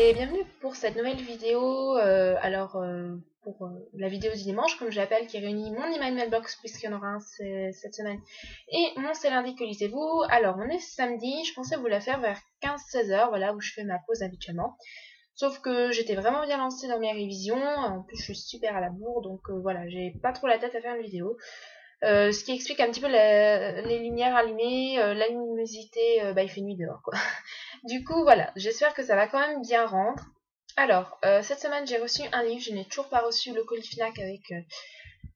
et bienvenue pour cette nouvelle vidéo. Pour la vidéo du dimanche, comme je l'appelle, qui réunit mon email mailbox, puisqu'il y en aura un cette semaine, et mon c'est lundi que lisez-vous. Alors, on est samedi, je pensais vous la faire vers 15-16 h, voilà, où je fais ma pause habituellement. Sauf que j'étais vraiment bien lancée dans mes révisions, en plus je suis super à la bourre, donc voilà, j'ai pas trop la tête à faire une vidéo. Ce qui explique un petit peu les lumières allumées, la luminosité, il fait nuit dehors, quoi. Du coup, voilà, j'espère que ça va quand même bien rendre. Alors, cette semaine, j'ai reçu un livre, je n'ai toujours pas reçu le colis Fnac avec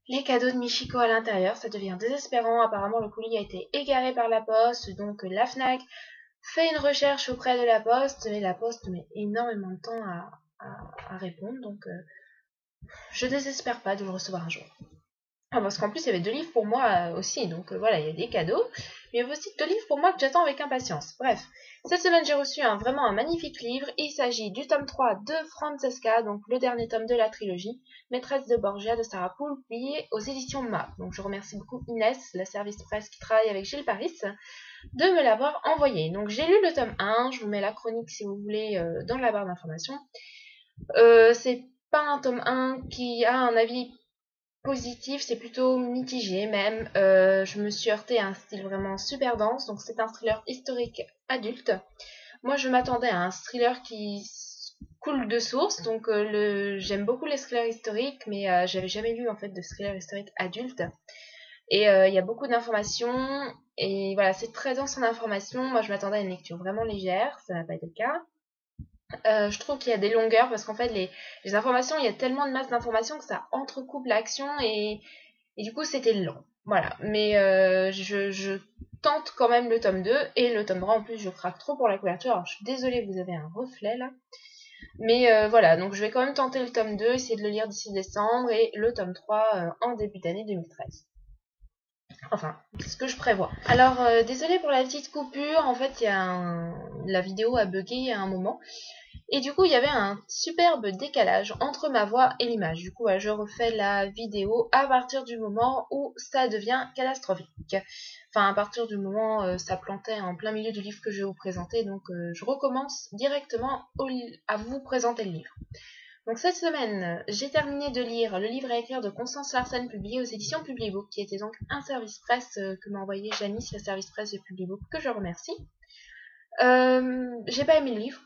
les cadeaux de Michiko à l'intérieur, ça devient désespérant. Apparemment, le colis a été égaré par la poste, donc la Fnac fait une recherche auprès de la poste, mais la poste met énormément de temps à répondre, donc je désespère pas de le recevoir un jour. Ah, parce qu'en plus, il y avait 2 livres pour moi aussi, donc voilà, il y a des cadeaux. Mais il y avait aussi 2 livres pour moi que j'attends avec impatience. Bref, cette semaine, j'ai reçu vraiment un magnifique livre. Il s'agit du tome 3 de Francesca, donc le dernier tome de la trilogie, Maîtresse de Borgia de Sarah Poole, publié aux éditions MA. Donc je remercie beaucoup Inès, la service presse qui travaille avec Gilles Paris, de me l'avoir envoyé. Donc j'ai lu le tome 1, je vous mets la chronique si vous voulez dans la barre d'informations. C'est pas un tome 1 qui a un avis positif, c'est plutôt mitigé même. Je me suis heurtée à un style vraiment super dense, donc c'est un thriller historique adulte. Moi je m'attendais à un thriller qui coule de source, donc j'aime beaucoup les thrillers historiques, mais j'avais jamais lu en fait de thriller historique adulte. Et il y a beaucoup d'informations, et voilà, c'est très dense en informations. Moi je m'attendais à une lecture vraiment légère, ça n'a pas été le cas. Je trouve qu'il y a des longueurs parce qu'en fait les informations, il y a tellement de masse d'informations que ça entrecoupe l'action et du coup c'était lent. Voilà, mais je tente quand même le tome 2 et le tome 3 en plus je craque trop pour la couverture. Alors je suis désolée, vous avez un reflet là. Mais voilà, donc je vais quand même tenter le tome 2, essayer de le lire d'ici décembre et le tome 3 en début d'année 2013. Enfin, c'est ce que je prévois. Alors, désolée pour la petite coupure, en fait, la vidéo a bugué à un moment. Et du coup, il y avait un superbe décalage entre ma voix et l'image. Du coup, je refais la vidéo à partir du moment où ça devient catastrophique. Enfin, à partir du moment où ça plantait en plein milieu du livre que je vais vous présenter. Donc, je recommence directement à vous présenter le livre. Donc, cette semaine, j'ai terminé de lire le livre à écrire de Constance Larsen, publié aux éditions Publibook, qui était donc un service presse que m'a envoyé Janice, la service presse de Publibook, que je remercie. J'ai pas aimé le livre.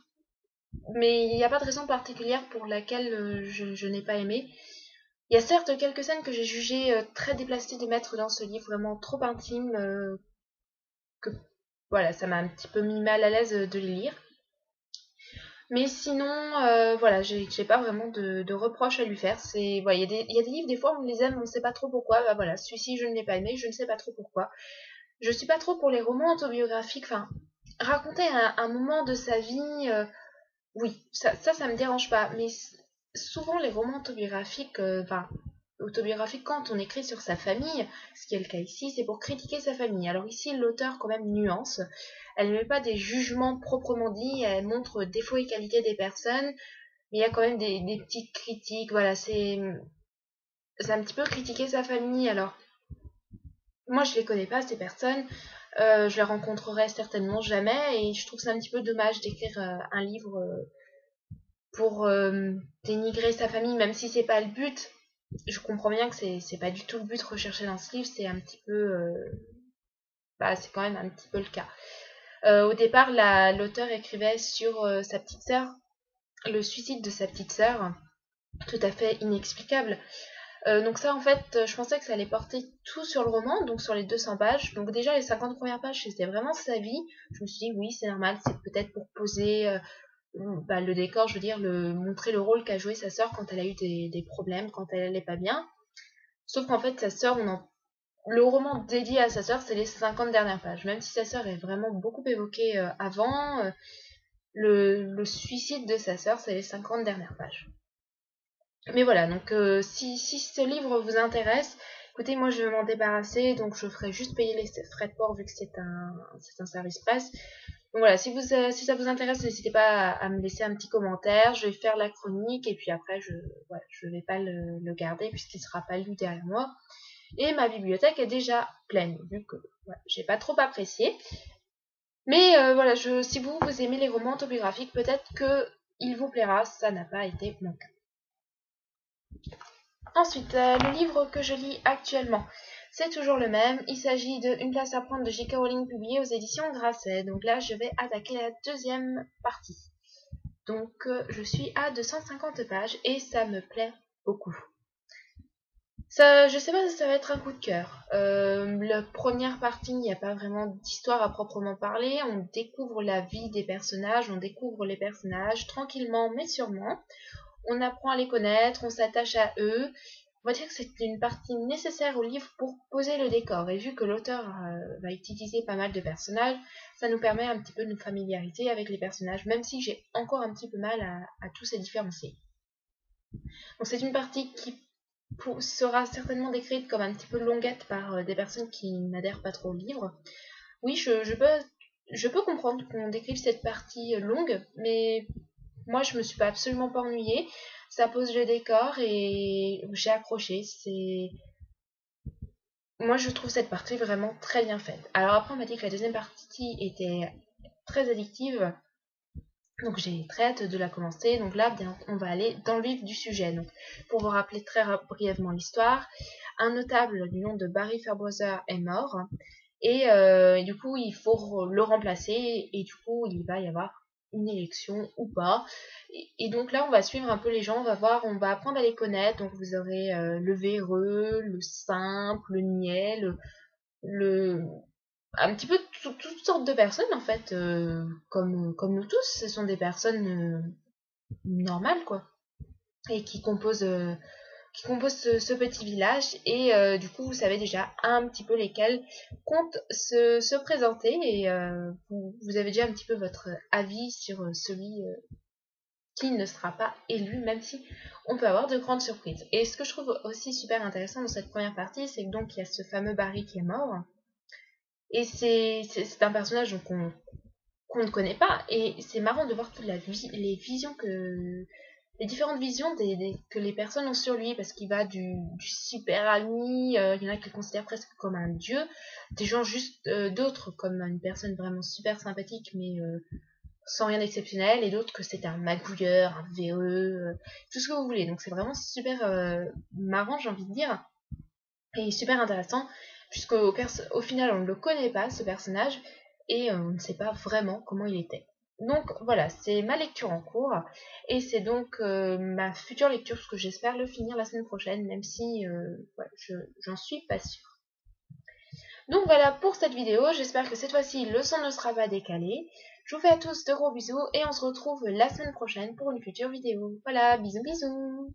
Mais il n'y a pas de raison particulière pour laquelle je n'ai pas aimé. Il y a certes quelques scènes que j'ai jugées très déplacées de mettre dans ce livre, vraiment trop intime, que voilà, ça m'a un petit peu mis mal à l'aise de les lire. Mais sinon, voilà, j'ai pas vraiment de reproches à lui faire. Voilà, il y a des livres, des fois on les aime, on ne sait pas trop pourquoi. Bah voilà, celui-ci je ne l'ai pas aimé, je ne sais pas trop pourquoi. Je suis pas trop pour les romans autobiographiques, enfin, raconter un moment de sa vie. Oui, ça me dérange pas. Mais souvent, les romans autobiographiques, autobiographiques, quand on écrit sur sa famille, ce qui est le cas ici, c'est pour critiquer sa famille. Alors ici, l'auteur, quand même, nuance. Elle ne met pas des jugements proprement dits, elle montre défauts et qualités des personnes, mais il y a quand même des petites critiques. Voilà, c'est un petit peu critiquer sa famille. Alors, moi, je les connais pas, ces personnes. Je les rencontrerai certainement jamais, et je trouve ça un petit peu dommage d'écrire un livre pour dénigrer sa famille, même si c'est pas le but. Je comprends bien que c'est pas du tout le but recherché dans ce livre, c'est un petit peu c'est quand même un petit peu le cas. Au départ, l'auteur écrivait sur sa petite sœur, le suicide de sa petite sœur, tout à fait inexplicable. Donc ça, en fait, je pensais que ça allait porter tout sur le roman, donc sur les 200 pages. Donc déjà, les 50 premières pages, c'était vraiment sa vie. Je me suis dit, oui, c'est normal, c'est peut-être pour poser le décor, je veux dire, montrer le rôle qu'a joué sa sœur quand elle a eu des problèmes, quand elle allait pas bien. Sauf qu'en fait, sa sœur, le roman dédié à sa sœur, c'est les 50 dernières pages. Même si sa sœur est vraiment beaucoup évoquée avant, le suicide de sa sœur, c'est les 50 dernières pages. Mais voilà, donc si ce livre vous intéresse, écoutez, moi je vais m'en débarrasser, donc je ferai juste payer les frais de port vu que c'est un service presse. Donc voilà, si ça vous intéresse, n'hésitez pas à me laisser un petit commentaire, je vais faire la chronique et puis après je vais pas le garder puisqu'il sera pas lu derrière moi. Et ma bibliothèque est déjà pleine, vu que j'ai pas trop apprécié. Mais voilà, si vous aimez les romans autobiographiques, peut-être que il vous plaira, ça n'a pas été mon cas. Ensuite, le livre que je lis actuellement, c'est toujours le même. Il s'agit de Une place à prendre de J.K. Rowling, publié aux éditions Grasset. Donc là, je vais attaquer la deuxième partie. Donc, je suis à 250 pages et ça me plaît beaucoup. Ça, je sais pas si ça va être un coup de cœur. La première partie, il n'y a pas vraiment d'histoire à proprement parler. On découvre la vie des personnages, on découvre les personnages tranquillement mais sûrement. On apprend à les connaître, on s'attache à eux. On va dire que c'est une partie nécessaire au livre pour poser le décor. Et vu que l'auteur va utiliser pas mal de personnages, ça nous permet un petit peu de nous familiariser avec les personnages, même si j'ai encore un petit peu mal à tous les différencier. Donc c'est une partie qui sera certainement décrite comme un petit peu longuette par des personnes qui n'adhèrent pas trop au livre. Oui, je peux comprendre qu'on décrive cette partie longue, mais moi je me suis absolument pas ennuyée. Ça pose le décor et j'ai accroché. Moi je trouve cette partie vraiment très bien faite. Alors après on m'a dit que la deuxième partie était très addictive. Donc j'ai très hâte de la commencer. Donc là, bien, on va aller dans le vif du sujet. Donc, pour vous rappeler très brièvement l'histoire, un notable du nom de Barry Fairbrother est mort. Et du coup, il faut le remplacer. Et du coup, il va y avoir une élection ou pas. Et donc là, on va suivre un peu les gens. On va voir, on va apprendre à les connaître. Donc vous aurez le véreux, le simple, le niais, le un petit peu toutes sortes de personnes en fait, comme nous tous, ce sont des personnes normales quoi, et qui composent ce petit village, et du coup vous savez déjà un petit peu lesquels comptent se présenter, et vous avez déjà un petit peu votre avis sur celui qui ne sera pas élu, même si on peut avoir de grandes surprises. Et ce que je trouve aussi super intéressant dans cette première partie, c'est que donc il y a ce fameux Barry qui est mort. Et c'est un personnage qu'on ne connaît pas. Et c'est marrant de voir toutes les visions les différentes visions que les personnes ont sur lui. Parce qu'il va du super ami, il y en a qui le considèrent presque comme un dieu. Des gens juste, d'autres comme une personne vraiment super sympathique, mais sans rien d'exceptionnel. Et d'autres que c'est un magouilleur, un véreux, tout ce que vous voulez. Donc c'est vraiment super marrant, j'ai envie de dire. Et super intéressant, puisqu'au final on ne le connaît pas ce personnage, et on ne sait pas vraiment comment il était. Donc voilà, c'est ma lecture en cours, et c'est donc ma future lecture, parce que j'espère le finir la semaine prochaine, même si voilà, j'en suis pas sûre. Donc voilà pour cette vidéo, j'espère que cette fois-ci le son ne sera pas décalé. Je vous fais à tous de gros bisous, et on se retrouve la semaine prochaine pour une future vidéo. Voilà, bisous bisous.